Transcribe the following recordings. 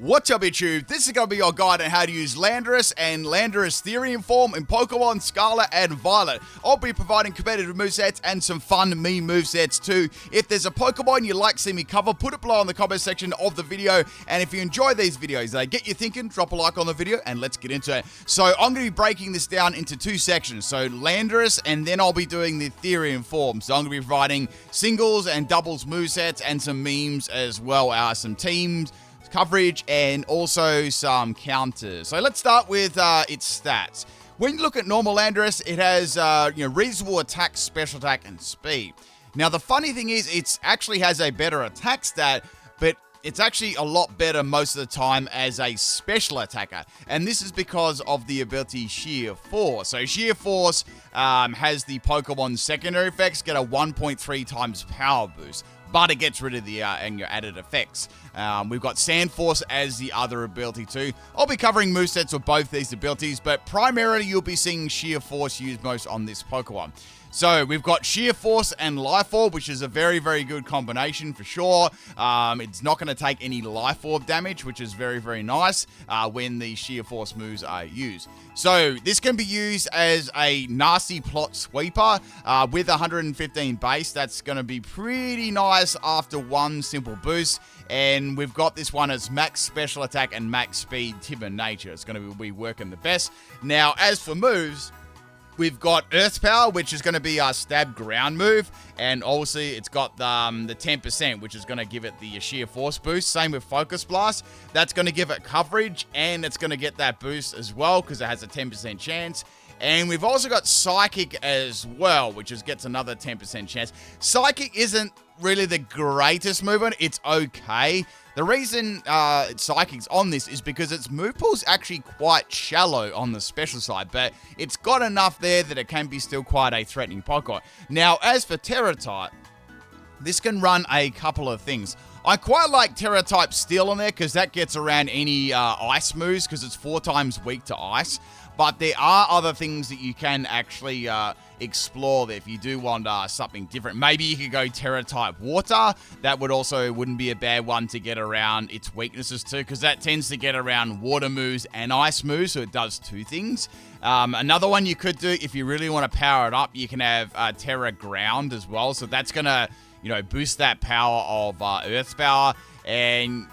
What's up, YouTube? This is going to be your guide on how to use Landorus and Landorus Therian form in Pokemon Scarlet and Violet. I'll be providing competitive movesets and some fun meme movesets too. If there's a Pokemon you'd like to see me cover, put it below in the comment section of the video. And if you enjoy these videos, they get you thinking, drop a like on the video and let's get into it. So I'm going to be breaking this down into two sections. So Landorus, and then I'll be doing the Therian form. So I'm going to be providing singles and doubles movesets and some memes as well, some teams, coverage, and also some counters. So let's start with its stats. When you look at normal Landorus, it has reasonable attack, special attack, and speed. Now the funny thing is, it actually has a better attack stat, but it's actually a lot better most of the time as a special attacker. And this is because of the ability Sheer Force. So Sheer Force has the Pokemon's secondary effects get a 1.3 times power boost, but it gets rid of the your added effects. We've got Sand Force as the other ability too. I'll be covering movesets of both these abilities, but primarily you'll be seeing Sheer Force used most on this Pokemon. So we've got Sheer Force and Life Orb, which is a very, very good combination for sure. It's not going to take any Life Orb damage, which is very, very nice when the Sheer Force moves are used. So this can be used as a nasty plot sweeper with 115 base. That's going to be pretty nice after one simple boost. And we've got this one as max special attack and max speed, timid nature. It's going to be working the best. Now, as for moves, we've got Earth Power, which is going to be our stab ground move. And obviously, it's got the 10%, which is going to give it the Sheer Force boost. Same with Focus Blast. That's going to give it coverage, and it's going to get that boost as well, because it has a 10% chance. And we've also got Psychic as well, which gets another 10% chance. Psychic isn't really the greatest movement. It's okay. The reason Psychic's on this is because its move pool's actually quite shallow on the special side, but it's got enough there that it can be still quite a threatening Pokemon. Now, as for Terra-type, this can run a couple of things. I quite like Terra-type Steel on there because that gets around any ice moves because it's 4 times weak to ice. But there are other things that you can actually explore there if you do want something different. Maybe you could go Terra-type Water. That wouldn't be a bad one to get around its weaknesses too, because that tends to get around water moves and ice moves, so it does 2 things. Another one you could do, if you really want to power it up, you can have Terra Ground as well. So that's going to, boost that power of Earth Power. And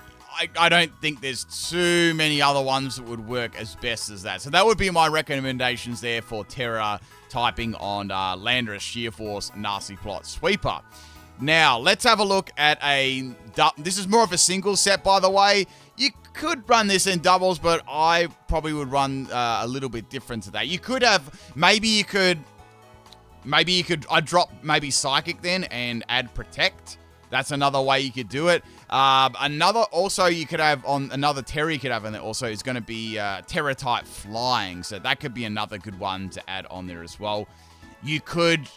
I don't think there's too many other ones that would work as best as that. So that would be my recommendations there for Terra typing on Landorus Sheer Force Nasty Plot Sweeper. Now, let's have a look at this is more of a single set, by the way. You could run this in doubles, but I probably would run a little bit different to that. You could have, I'd drop maybe Psychic then and add Protect. That's another way you could do it. Also you could have on another Terra you could have in there also is going to be Terra-type Flying. So that could be another good one to add on there as well. You could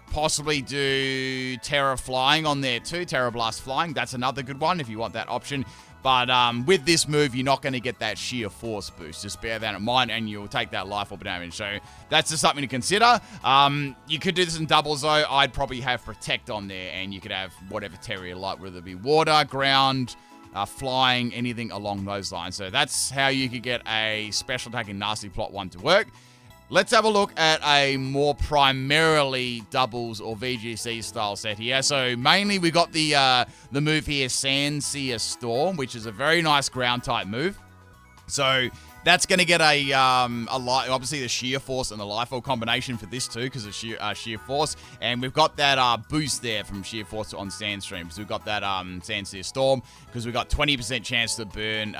possibly do Terra Flying on there too. Terra Blast Flying. That's another good one if you want that option. But with this move, you're not going to get that Sheer Force boost. Just bear that in mind, and you'll take that Life Orb damage. So that's just something to consider. You could do this in doubles, though. I'd probably have Protect on there, and you could have whatever Terra you like, whether it be Water, Ground, Flying, anything along those lines. So that's how you could get a special attacking Nasty Plot one to work. Let's have a look at a more primarily doubles or VGC style set here. So mainly we got the move here, Sandsear Storm, which is a very nice ground type move. So that's going to get obviously the Sheer Force and the Life Orb combination for this too, because of Sheer Force. And we've got that boost there from Sheer Force on Sandstream. So we've got that Sandsear Storm, because we've got 20% chance to burn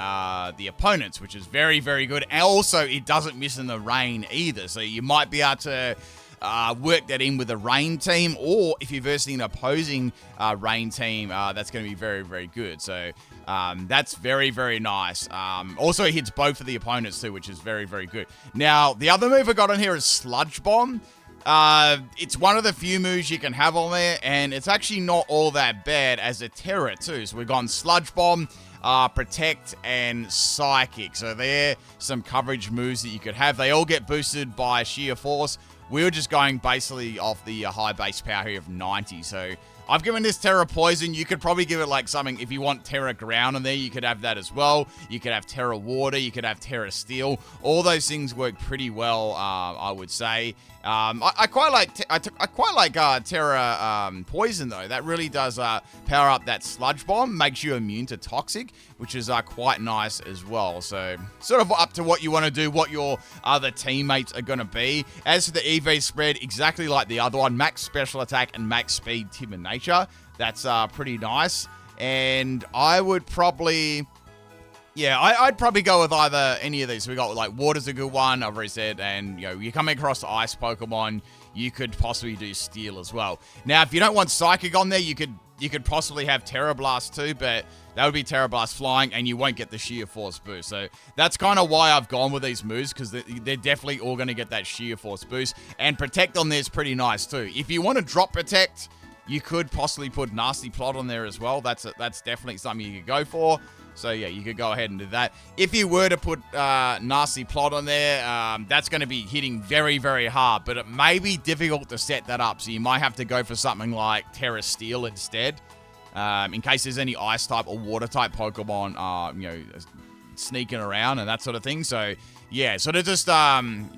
the opponents, which is very, very good. And also, it doesn't miss in the rain either. So you might be able to work that in with a rain team, or if you're versing an opposing rain team, that's going to be very, very good. So that's very, very nice. Also, it hits both of the opponents too, which is very, very good. Now, the other move I got on here is Sludge Bomb. It's one of the few moves you can have on there, and it's actually not all that bad as a Terra too. So we've gone Sludge Bomb, Protect, and Psychic. So they're some coverage moves that you could have. They all get boosted by Sheer Force. We were just going basically off the high base power here of 90. So I've given this Terra Poison. You could probably give it like something, if you want Terra Ground on there, you could have that as well. You could have Terra Water, you could have Terra Steel. All those things work pretty well, I would say. I quite like Terra Poison though. That really does power up that Sludge Bomb, makes you immune to Toxic, which is quite nice as well. So sort of up to what you want to do, what your other teammates are going to be. As for the EV spread, exactly like the other one, max special attack and max speed, timid nature. That's pretty nice. And I would probably... Yeah, I'd probably go with either any of these. So we got like Water's a good one, I've already said, and you know, you're coming across the Ice Pokemon, you could possibly do Steel as well. Now, if you don't want Psychic on there, you could possibly have Terra Blast too, but that would be Terra Blast flying, and you won't get the Sheer Force boost. So that's kind of why I've gone with these moves, because they're definitely all going to get that Sheer Force boost. And Protect on there is pretty nice too. If you want to drop Protect, you could possibly put Nasty Plot on there as well. That's definitely something you could go for. So, yeah, you could go ahead and do that. If you were to put Nasty Plot on there, that's going to be hitting very, very hard. But it may be difficult to set that up. So you might have to go for something like Terra Steel instead. In case there's any Ice-type or Water-type Pokemon, you know, sneaking around and that sort of thing. So, yeah, sort of just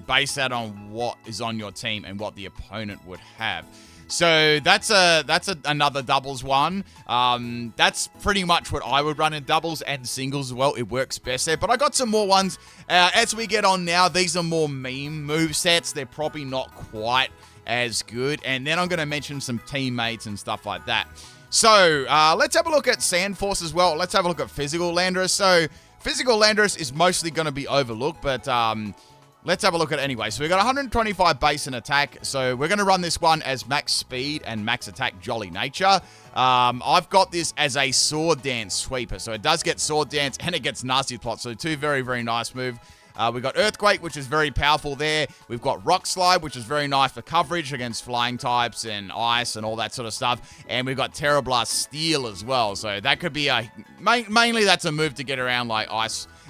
base that on what is on your team and what the opponent would have. So that's another doubles one. That's pretty much what I would run in doubles and singles as well. It works best there. But I got some more ones as we get on now. These are more meme movesets. They're probably not quite as good. And then I'm going to mention some teammates and stuff like that. So let's have a look at Sand Force as well. Let's have a look at Physical Landorus. So Physical Landorus is mostly going to be overlooked, but... let's have a look at it anyway. So we've got 125 base and attack. So we're going to run this one as max speed and max attack Jolly Nature. I've got this as a Sword Dance sweeper. So it does get Sword Dance and it gets Nasty Plot. So two very, very nice move. We've got Earthquake, which is very powerful there. We've got Rock Slide, which is very nice for coverage against flying types and ice and all that sort of stuff. And we've got Terra Blast Steel as well. So that could be mainly that's a move to get around like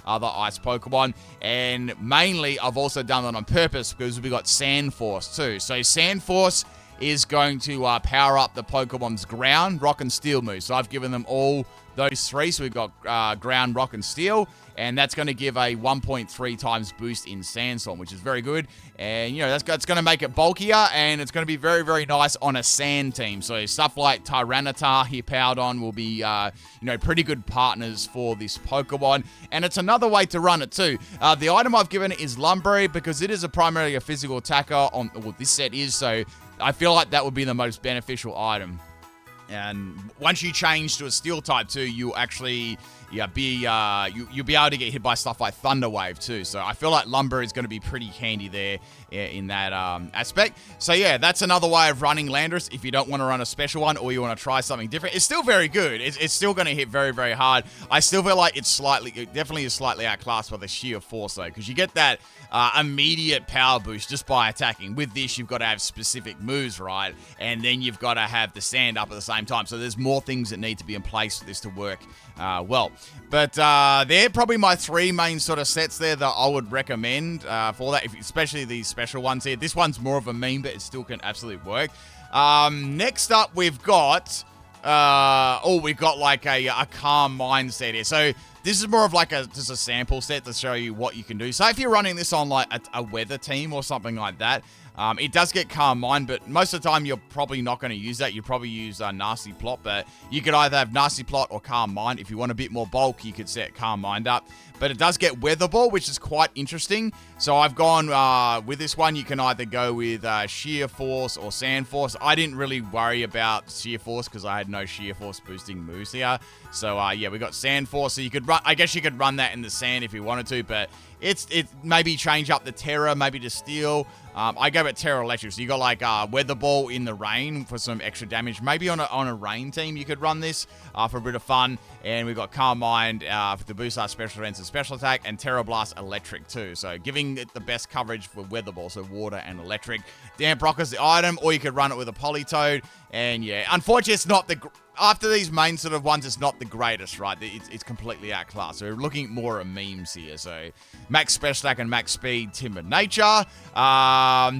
other ice Pokemon, and mainly I've also done that on purpose because we got Sand Force too. So Sand Force is going to power up the Pokemon's ground, rock, and steel moves. So I've given them all those three. So we've got ground, rock, and steel, and that's going to give a 1.3 times boost in Sandstorm, which is very good. And, you know, that's going to make it bulkier, and it's going to be very, very nice on a sand team. So stuff like Tyranitar here powered on will be, you know, pretty good partners for this Pokemon. And it's another way to run it too. The item I've given is Lumberry because it is primarily a physical attacker on well, this set is. So I feel like that would be the most beneficial item. And once you change to a steel type too, you'll actually you'll be able to get hit by stuff like Thunder Wave too. So I feel like Lumber is going to be pretty handy there in that aspect. So yeah, that's another way of running Landorus if you don't want to run a special one or you want to try something different. It's still very good. It's still going to hit very, very hard. I still feel like it definitely is slightly outclassed by the Sheer Force though, because you get that immediate power boost just by attacking. With this, you've got to have specific moves, right? And then you've got to have the sand up at the same time. So there's more things that need to be in place for this to work well. But they're probably my three main sort of sets there that I would recommend for that, especially these special ones here. This one's more of a meme, but it still can absolutely work. Next up, we've got... we've got like a Calm Mind set here. So this is more of like just a sample set to show you what you can do. So if you're running this on like a weather team or something like that, it does get Calm Mind, but most of the time you're probably not going to use that. You probably use Nasty Plot, but you could either have Nasty Plot or Calm Mind. If you want a bit more bulk, you could set Calm Mind up. But it does get Weather Ball, which is quite interesting. So I've gone with this one. You can either go with Sheer Force or Sand Force. I didn't really worry about Sheer Force because I had no Sheer Force boosting moves here. So yeah, we got Sand Force. So you could run. I guess you could run that in the sand if you wanted to, but it maybe change up the Terra, maybe to Steel. I go with Terra Electric. So you got like Weather Ball in the rain for some extra damage. Maybe on a rain team you could run this for a bit of fun. And we've got Calm Mind to boost our special defense and special attack, and Terra Blast Electric too. So giving it the best coverage for Weather Ball, so water and electric. Damp Rock is the item, or you could run it with a Politoed. And yeah, unfortunately, it's not the... After these main sort of ones, it's not the greatest, right? It's completely outclassed. So we're looking more at memes here. So max special attack and max speed, timid nature.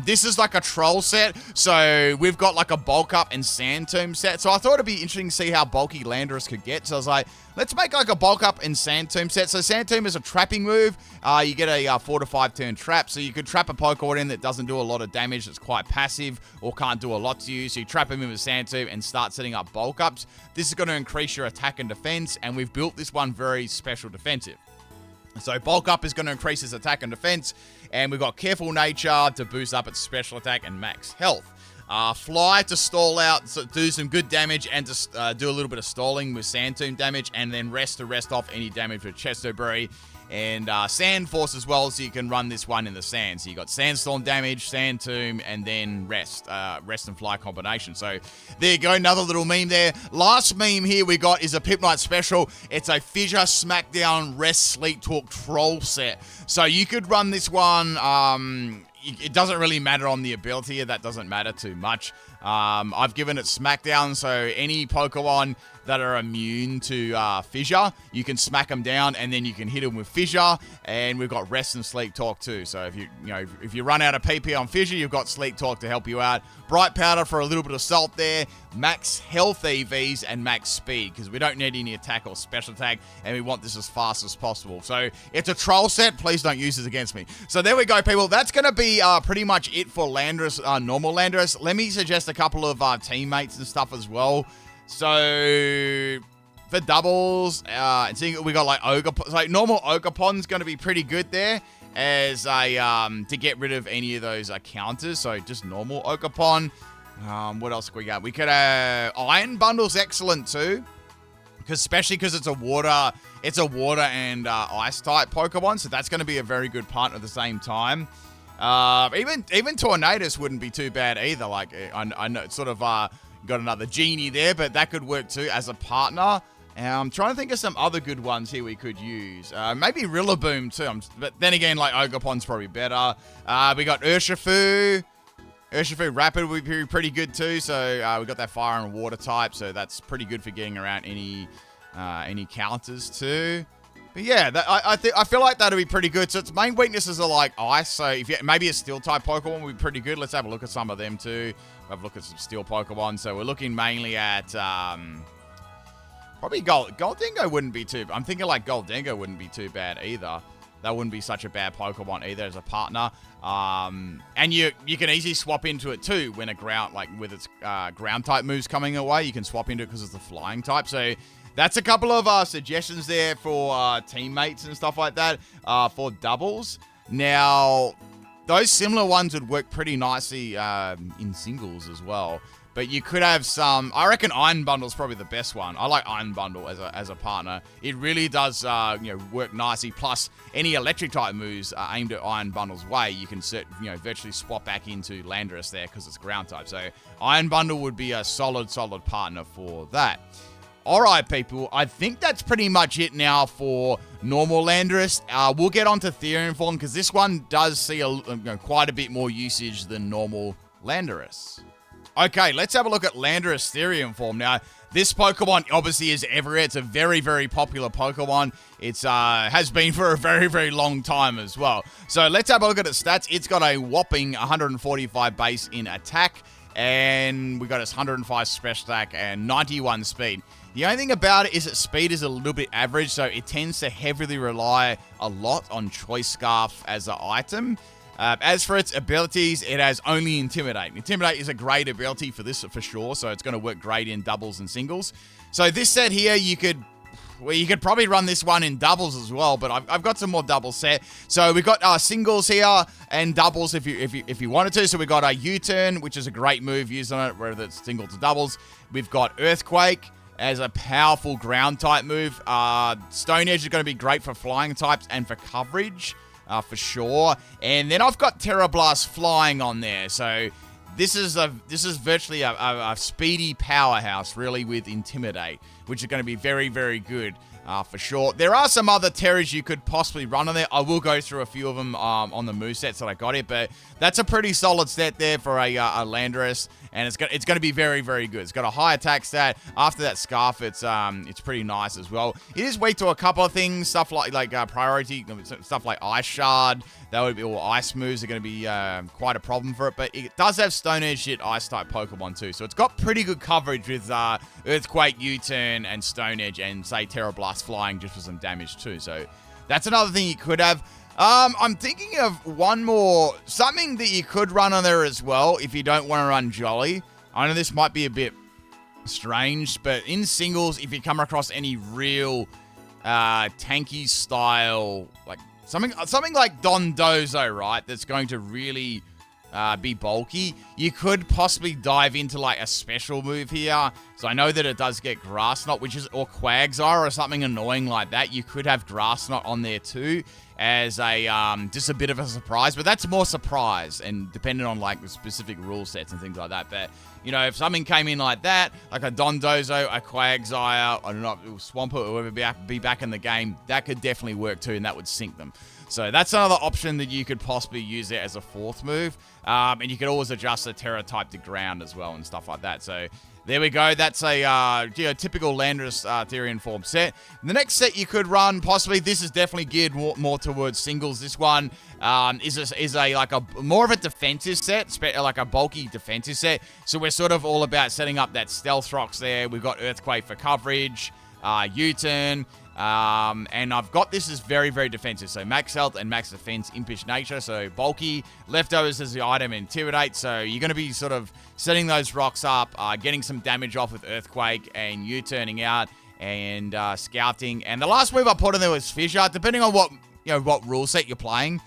This is like a troll set, so we've got like a bulk up and sand tomb set. So I thought it'd be interesting to see how bulky Landorus could get. So I was like, let's make like a bulk up and sand tomb set. So sand tomb is a trapping move. You get a 4 to 5 turn trap, so you could trap a Pokemon in that doesn't do a lot of damage, that's quite passive or can't do a lot to you. So you trap him in with sand tomb and start setting up bulk ups. This is going to increase your attack and defense, and we've built this one very special defensive. So bulk up is going to increase his attack and defense, and we've got careful nature to boost up its special attack and max health. Fly to stall out, so do some good damage, and to do a little bit of stalling with Sand Tomb damage, and then rest to rest off any damage with Chesto Berry, and Sand Force as well, so you can run this one in the sand. So you got Sandstorm damage, Sand Tomb, and then rest and fly combination. So there you go, another little meme there. Last meme here we got is a PIMPNITE special. It's a Fissure Smackdown Rest Sleep Talk Troll set. So you could run this one. It doesn't really matter on the ability, that doesn't matter too much. I've given it Smackdown, so any Pokemon that are immune to Fissure, you can smack them down, and then you can hit them with Fissure, and we've got Rest and Sleep Talk too. So if you run out of PP on Fissure, you've got Sleep Talk to help you out. Bright Powder for a little bit of salt there, max health EVs, and max speed, because we don't need any attack or special attack, and we want this as fast as possible. So it's a troll set, please don't use this against me. So there we go, people, that's going to be pretty much it for Landorus, normal Landorus. Let me suggest a couple of teammates and stuff as well. So for doubles, we got like Ogerpon. Like normal Ogerpon's going to be pretty good there as a to get rid of any of those counters. So just normal Ogerpon. What else we got? We could Iron Bundle's excellent too, especially because it's a water and ice type Pokemon. So that's going to be a very good partner at the same time. Even Tornadus wouldn't be too bad either. Like I know it's sort of got another genie there, but that could work too as a partner. I'm trying to think of some other good ones here we could use. Maybe Rillaboom too. But then again, like Ogerpon's probably better. We got Urshifu. Urshifu Rapid would be pretty good too. So we got that fire and water type, so that's pretty good for getting around any counters too. But yeah, I feel like that'll be pretty good. So its main weaknesses are like ice. So maybe a steel type Pokemon would be pretty good. Let's have a look at some of them too. Have a look at some steel Pokemon. So we're looking mainly at probably Goldingo wouldn't be too. I'm thinking like Goldingo wouldn't be too bad either. That wouldn't be such a bad Pokemon either as a partner. And you can easily swap into it too when with its ground type moves coming away. You can swap into it because it's the flying type. So that's a couple of suggestions there for teammates and stuff like that for doubles. Now, those similar ones would work pretty nicely in singles as well. But you could have some. I reckon Iron Bundle is probably the best one. I like Iron Bundle as a partner. It really does work nicely. Plus, any electric type moves aimed at Iron Bundle's way, you can virtually swap back into Landorus there because it's ground type. So Iron Bundle would be a solid partner for that. All right, people, I think that's pretty much it now for normal Landorus. We'll get on to Therian form because this one does see quite a bit more usage than normal Landorus. Okay, let's have a look at Landorus Therian form. Now, this Pokemon obviously is everywhere. It's a very, very popular Pokemon. It's has been for a very, very long time as well. So let's have a look at its stats. It's got a whopping 145 base in attack, and we got its 105 special attack and 91 speed. The only thing about it is that speed is a little bit average, so it tends to heavily rely a lot on Choice Scarf as an item. As for its abilities, it has only Intimidate. Intimidate is a great ability for this for sure, so it's going to work great in doubles and singles. So this set here, you could probably run this one in doubles as well, but I've got some more doubles set. So we've got singles here and doubles if you wanted to. So we've got a U-turn, which is a great move used on it, whether it's single to doubles. We've got Earthquake as a powerful ground type move. Stone Edge is going to be great for flying types and for coverage. For sure. And then I've got Terra Blast flying on there. So this is virtually a speedy powerhouse, really, with Intimidate, which is going to be very, very good for sure. There are some other terrors you could possibly run on there. I will go through a few of them on the movesets that I got here, but that's a pretty solid set there for a Landorus, and it's going to be very, very good. It's got a high attack stat. After that scarf, it's pretty nice as well. It is weak to a couple of things, stuff like priority, stuff like Ice Shard. That would be, or Ice moves are going to be quite a problem for it, but it does have Stone Edge shit Ice type Pokemon too, so it's got pretty good coverage with Earthquake, U-Turn, and Stone Edge, and say Terra Blast flying just for some damage too. So that's another thing you could have. I'm thinking of one more, something that you could run on there as well if you don't want to run Jolly. I know this might be a bit strange, but in singles, if you come across any real tanky style, like something like Dondozo, right, that's going to really be bulky, you could possibly dive into like a special move here. So I know that it does get Grass Knot, or Quagsire or something annoying like that. You could have Grass Knot on there too as a just a bit of a surprise, but that's more surprise and dependent on like the specific rule sets and things like that. But you know, if something came in like that, like a Dondozo, a Quagsire, I don't know, Swampert, whoever be back in the game, that could definitely work too, and that would sink them. So that's another option that you could possibly use there as a fourth move. And you could always adjust the Terra type to ground as well and stuff like that. So there we go. That's a typical Landorus Therian form set. The next set you could run, possibly, this is definitely geared more towards singles. This one is a more of a defensive set, like a bulky defensive set. So we're sort of all about setting up that Stealth Rocks there. We've got Earthquake for coverage, U-Turn. And I've got this as very, very defensive. So max health and max defense, impish nature. So bulky, leftovers as the item, intimidate. So you're going to be sort of setting those rocks up, getting some damage off with Earthquake and you turning out and scouting. And the last move I put in there was Fissure. Depending on what rule set you're playing,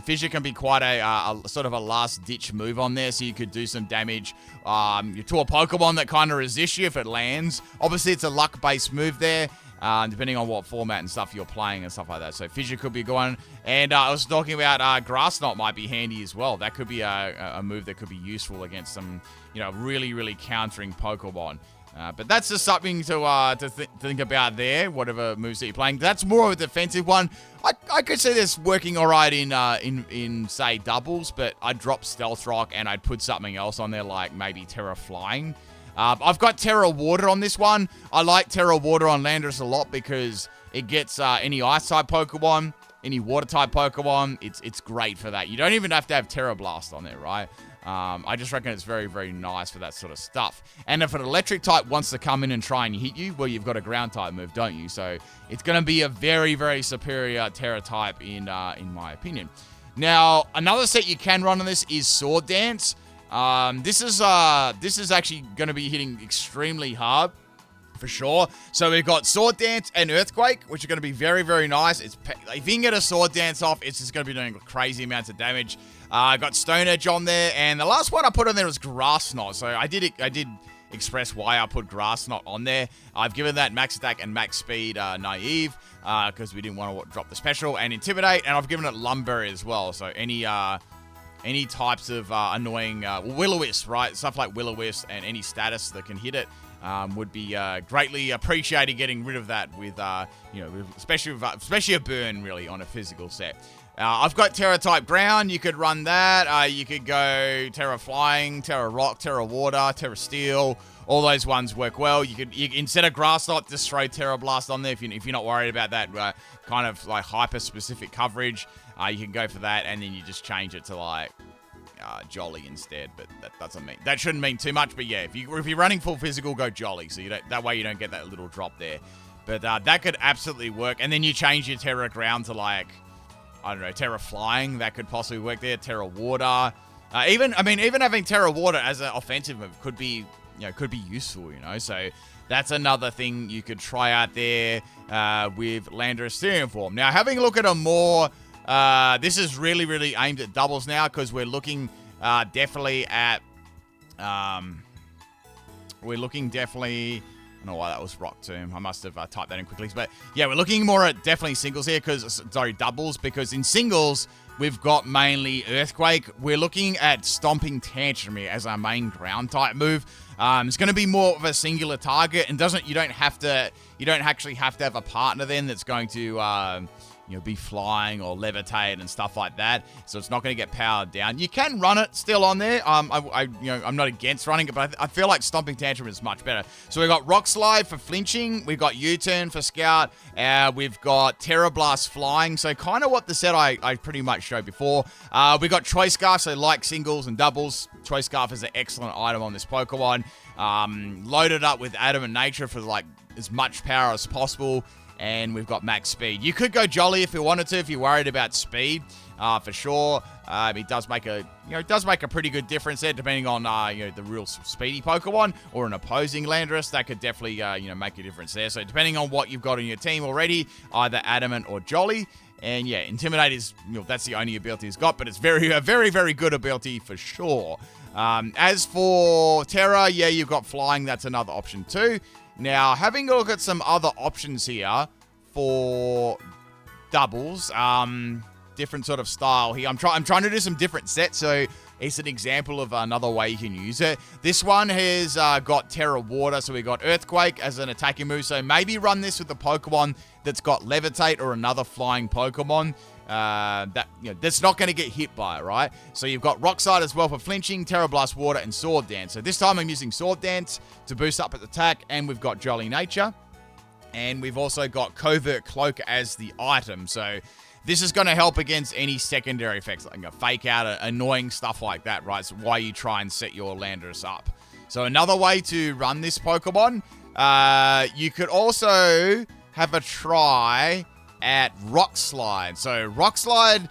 Fissure can be quite a sort of a last ditch move on there, so you could do some damage to a Pokemon that kind of resists you if it lands. Obviously, it's a luck based move there. Depending on what format and stuff you're playing and stuff like that. So Fissure could be a good one. And I was talking about Grass Knot might be handy as well. That could be a move that could be useful against some, really, really countering Pokemon. But that's just something to think about there, whatever moves that you're playing. That's more of a defensive one. I could see this working all right in say, doubles, but I'd drop Stealth Rock and I'd put something else on there, like maybe Terra Flying. I've got Terra Water on this one. I like Terra Water on Landorus a lot because it gets any Ice-type Pokemon, any Water-type Pokemon. It's great for that. You don't even have to have Terra Blast on there, right? I just reckon it's very, very nice for that sort of stuff. And if an Electric-type wants to come in and try and hit you, well, you've got a Ground-type move, don't you? So it's going to be a very, very superior Terra-type in my opinion. Now, another set you can run on this is Sword Dance. This is actually going to be hitting extremely hard, for sure. So we've got Sword Dance and Earthquake, which are going to be very, very nice. If you can get a Sword Dance off, it's just going to be doing crazy amounts of damage. I got Stone Edge on there, and the last one I put on there was Grass Knot. So I did express why I put Grass Knot on there. I've given that max attack and max speed naive, because we didn't want to drop the special, and Intimidate, and I've given it Lumberry as well. So any types of annoying Will-O-Wisp, right? Stuff like Will-O-Wisp and any status that can hit it would be greatly appreciated getting rid of that with, especially a burn, really, on a physical set. I've got Terra-type Ground. You could run that. You could go Terra Flying, Terra Rock, Terra Water, Terra Steel. All those ones work well. You instead of Grass Knot, just throw Terra Blast on there if you're not worried about that kind of like hyper-specific coverage. You can go for that, and then you just change it to like Jolly instead. But that shouldn't mean too much. But yeah, if you're running full physical, go Jolly. So that way you don't get that little drop there. But that could absolutely work. And then you change your Terra Ground to like, I don't know, Terra Flying. That could possibly work there. Terra Water. Even having Terra Water as an offensive move could be useful. So that's another thing you could try out there with Landorus Therian form. Now, having a look at a more this is really, really aimed at doubles now, because we're looking definitely at I don't know why that was Rock Tomb. I must have typed that in quickly. But yeah, we're looking more at definitely singles here doubles, because in singles, we've got mainly Earthquake. We're looking at Stomping Tantrum here as our main ground type move. It's going to be more of a singular target, and you don't actually have to have a partner then that's going to be flying or levitate and stuff like that. So it's not going to get powered down. You can run it still on there. I'm not against running it, but I feel like Stomping Tantrum is much better. So we've got Rock Slide for flinching. We've got U-Turn for Scout. We've got Terra Blast flying. So kind of what the set I pretty much showed before. We got Choice Scarf. So like singles and doubles, Choice Scarf is an excellent item on this Pokemon. Loaded up with Adamant Nature for like as much power as possible. And we've got max speed. You could go Jolly if you wanted to, if you're worried about speed, for sure. It does make a pretty good difference there, depending on the real speedy Pokemon or an opposing Landorus. That could definitely make a difference there. So depending on what you've got in your team already, either Adamant or Jolly. And yeah, Intimidate is that's the only ability he's got, but it's a very, very good ability for sure. As for Terra, yeah, you've got Flying. That's another option too. Now, having a look at some other options here for doubles, different sort of style here. I'm trying to do some different sets, so it's an example of another way you can use it. This one has got Terra Water, so we got Earthquake as an attacking move. So maybe run this with the Pokemon that's got Levitate or another flying Pokemon that's not going to get hit by it, right? So you've got Rock Slide as well for flinching, Terra Blast Water, and Sword Dance. So this time I'm using Sword Dance to boost up its attack, and we've got Jolly Nature. And we've also got Covert Cloak as the item. So this is going to help against any secondary effects, like a Fake Out, annoying stuff like that, right? So why you try and set your Landorus up. So another way to run this Pokemon, you could also have a try at Rock Slide. So Rock Slide,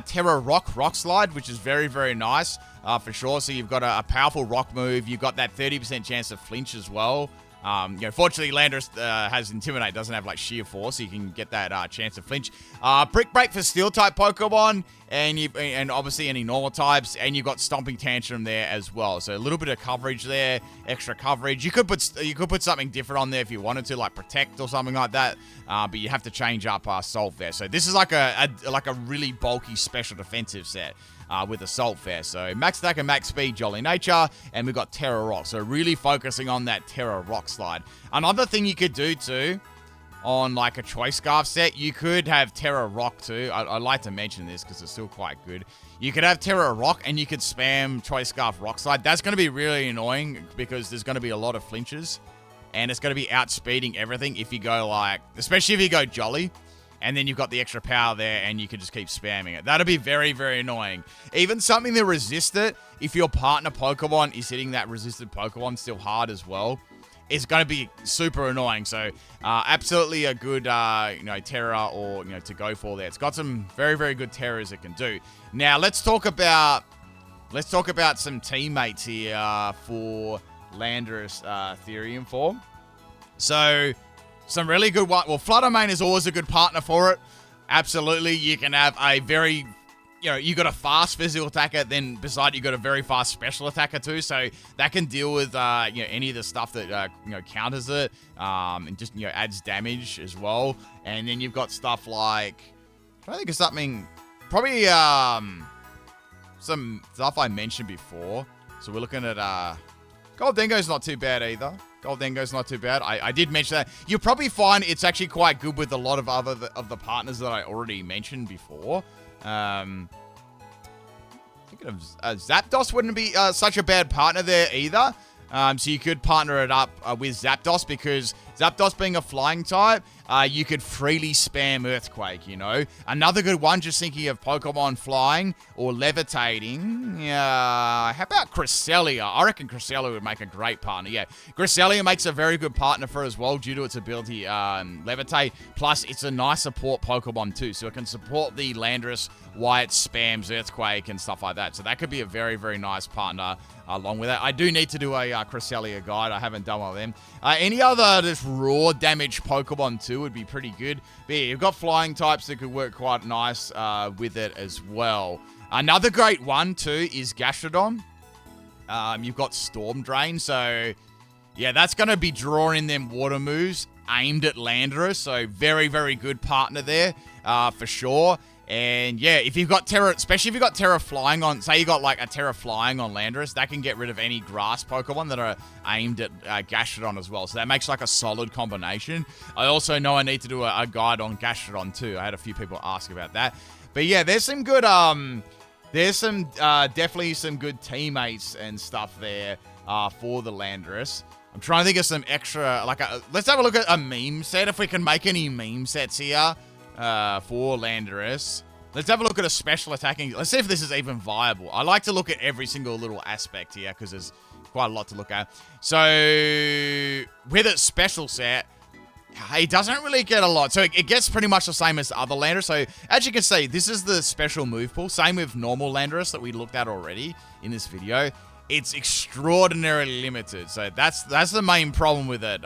Terra Rock Slide, which is very, very nice for sure. So you've got a powerful rock move. You've got that 30% chance to flinch as well. Fortunately, Landorus has Intimidate, doesn't have like Sheer Force, so you can get that chance to flinch. Brick Break for Steel type Pokemon, and obviously any normal types, and you've got Stomping Tantrum there as well. So a little bit of coverage there, extra coverage. You could put something different on there if you wanted to, like Protect or something like that. But you have to change up Assault there. So this is like a really bulky special defensive set. With Assault Fair. So max attack and max speed, Jolly Nature, and we've got Terra Rock. So really focusing on that Terra Rock Slide. Another thing you could do too, on like a Choice Scarf set, you could have Terra Rock too. I like to mention this because it's still quite good. You could have Terra Rock and you could spam Choice Scarf Rock Slide. That's going to be really annoying because there's going to be a lot of flinches. And it's going to be outspeeding everything if you go like, especially if you go Jolly. And then you've got the extra power there, and you can just keep spamming it. That'll be very, very annoying. Even something that resists it, if your partner Pokemon is hitting that resisted Pokemon still hard as well, it's going to be super annoying. So, absolutely a good, Terra or, to go for there. It's got some very, very good Terras it can do. Now, let's talk about some teammates here for Landorus Therian form. So, some really good one. Well, Flutter Mane is always a good partner for it. Absolutely. You can have a very, you got a fast physical attacker, then beside you got a very fast special attacker too. So that can deal with, any of the stuff that, counters it, and just, adds damage as well. And then you've got stuff like, I'm trying to think of something, probably, some stuff I mentioned before. So we're looking at, Gold Dingo's not too bad either. Gold Dingo's not too bad. I did mention that. You'll probably find it's actually quite good with a lot of other of the partners that I already mentioned before. Thinking of Zapdos wouldn't be such a bad partner there either. So you could partner it up with Zapdos, because Zapdos being a flying type, you could freely spam Earthquake, Another good one, just thinking of Pokemon flying or levitating. How about Cresselia? I reckon Cresselia would make a great partner. Yeah, Cresselia makes a very good partner for as well due to its ability levitate. Plus, it's a nice support Pokemon too, so it can support the Landorus while it spams Earthquake and stuff like that. So that could be a very, very nice partner along with that. I do need to do a Cresselia guide. I haven't done one of them. Any other just raw damage Pokemon too would be pretty good. But yeah, you've got flying types that could work quite nice with it as well. Another great one too is Gastrodon. You've got Storm Drain, so Yeah, that's going to be drawing them water moves aimed at Landorus. So very, very good partner there for sure. And yeah, if you've got Terra, especially if you've got Terra Flying on, say you got like a Terra Flying on Landorus, that can get rid of any grass Pokemon that are aimed at Gastrodon as well. So that makes like a solid combination. I also know I need to do a guide on Gastrodon too. I had a few people ask about that. But yeah, there's some good, definitely some good teammates and stuff there for the Landorus. I'm trying to think of some extra, let's have a look at a meme set, if we can make any meme sets here. For Landorus. Let's have a look at a special attacking. Let's see if this is even viable. I like to look at every single little aspect here because there's quite a lot to look at. So, with its special set, he doesn't really get a lot. So, it gets pretty much the same as other Landorus. So, as you can see, this is the special move pool. Same with normal Landorus that we looked at already in this video. It's extraordinarily limited. So, that's the main problem with it.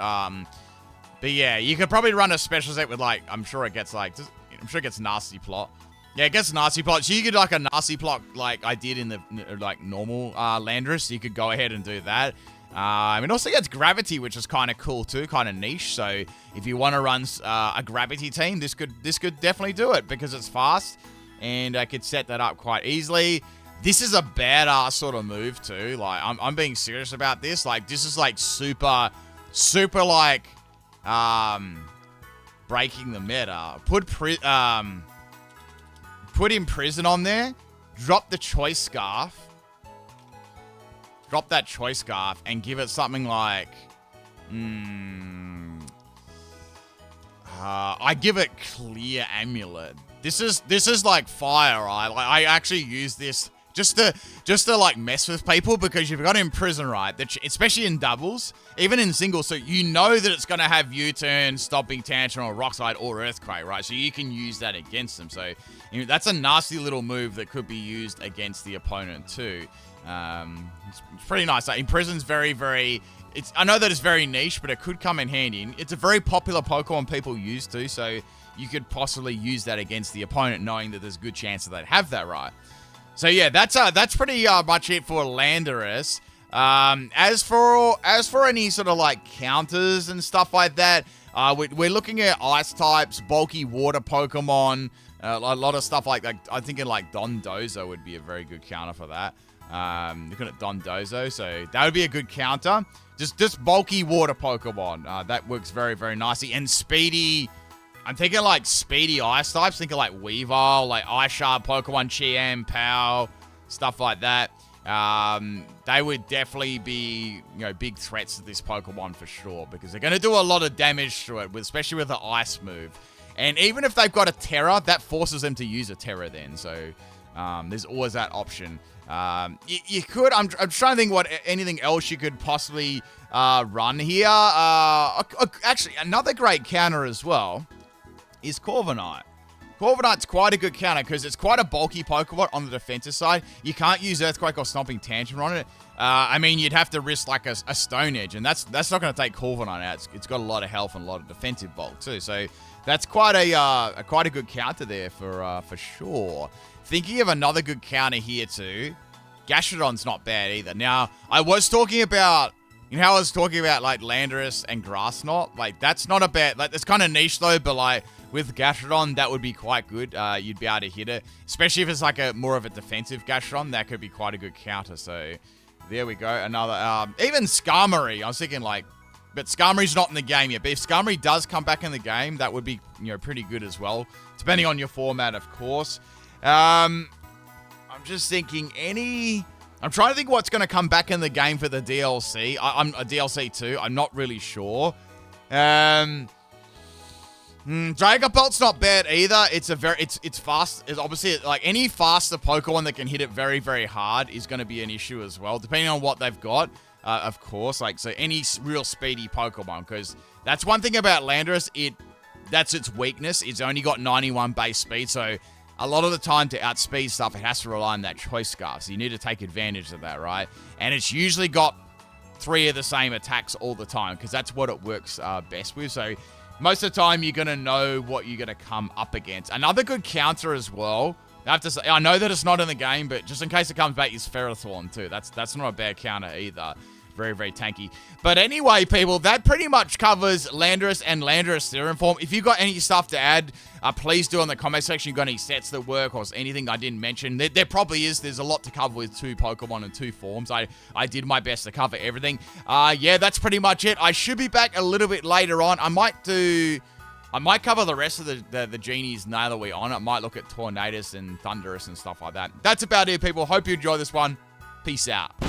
But yeah, you could probably run a special set with like, I'm sure it gets Nasty Plot. Yeah, it gets Nasty Plot. So you could like a Nasty Plot like I did in the like normal Landorus. So you could go ahead and do that. It also gets Gravity, which is kind of cool too, kind of niche. So if you want to run a Gravity team, this could definitely do it because it's fast and I could set that up quite easily. This is a badass sort of move too. Like I'm being serious about this. Like this is like super like. Breaking the meta. Put Imprison on there. Drop the Choice Scarf. Drop that Choice Scarf and give it something like... I give it Clear Amulet. This is like fire, right? Like I actually use this just to like mess with people because you've got to Imprison, right? Especially in doubles, even in singles, so you know that it's going to have U-turn, Stomping Tantrum, or Rock Slide, or Earthquake, right? So you can use that against them. So you know, that's a nasty little move that could be used against the opponent too. It's pretty nice. Like, Imprison's very, very... I know that it's very niche, but it could come in handy. It's a very popular Pokemon people use too, so you could possibly use that against the opponent, knowing that there's a good chance that they'd have that right. So yeah, that's pretty much it for Landorus. As for any sort of like counters and stuff like that, we're looking at ice types, bulky water Pokemon, a lot of stuff like that. I'm thinking like Dondozo would be a very good counter for that. Looking at Dondozo, so that would be a good counter. Just bulky water Pokemon, that works very, very nicely. And speedy. I'm thinking like speedy ice types, thinking like Weavile, like Ice Shard, Pokemon, Chiam, Pow, stuff like that. They would definitely be, big threats to this Pokemon for sure, because they're going to do a lot of damage to it, especially with the Ice move. And even if they've got a Terra, that forces them to use a Terra then. So there's always that option. You could, I'm trying to think what anything else you could possibly run here. Actually, another great counter as well is Corviknight. Corviknight's quite a good counter because it's quite a bulky Pokemon on the defensive side. You can't use Earthquake or Stomping Tantrum on it. You'd have to risk like a Stone Edge, and that's not going to take Corviknight out. It's got a lot of health and a lot of defensive bulk too. So that's quite a good counter there for sure. Thinking of another good counter here too, Gastrodon's not bad either. Now, I was talking about, how I was talking about like Landorus and Grass Knot. Like that's not a bad, like it's kind of niche though, but like with Gastrodon, that would be quite good. You'd be able to hit it, especially if it's like a more of a defensive Gastrodon. That could be quite a good counter. So there we go. Another, even Skarmory. I was thinking like, but Skarmory's not in the game yet. But if Skarmory does come back in the game, that would be, pretty good as well, depending on your format, of course. I'm just thinking I'm trying to think what's going to come back in the game for the DLC. I'm a DLC too. I'm not really sure. Dragapult's not bad either. It's fast. It's obviously like any faster Pokemon that can hit it very, very hard is going to be an issue as well, depending on what they've got. Of course, like so any real speedy Pokemon, because that's one thing about Landorus. That's its weakness. It's only got 91 base speed, so a lot of the time to outspeed stuff, it has to rely on that Choice Scarf. So you need to take advantage of that, right? And it's usually got 3 of the same attacks all the time, because that's what it works best with. So most of the time, you're going to know what you're going to come up against. Another good counter as well, I have to say, I know that it's not in the game, but just in case it comes back, is Ferrothorn too. That's not a bad counter either. very, very tanky. But anyway, people, that pretty much covers Landorus and Landorus Therian form. If you've got any stuff to add, please do in the comment section. You got any sets that work or anything I didn't mention? There probably is. There's a lot to cover with 2 Pokemon and 2 forms. I did my best to cover everything. Yeah, that's pretty much it. I should be back a little bit later on. I might cover the rest of the genies now that we're on. I might look at Tornadus and Thundurus and stuff like that. That's about it, people. Hope you enjoy this one. Peace out.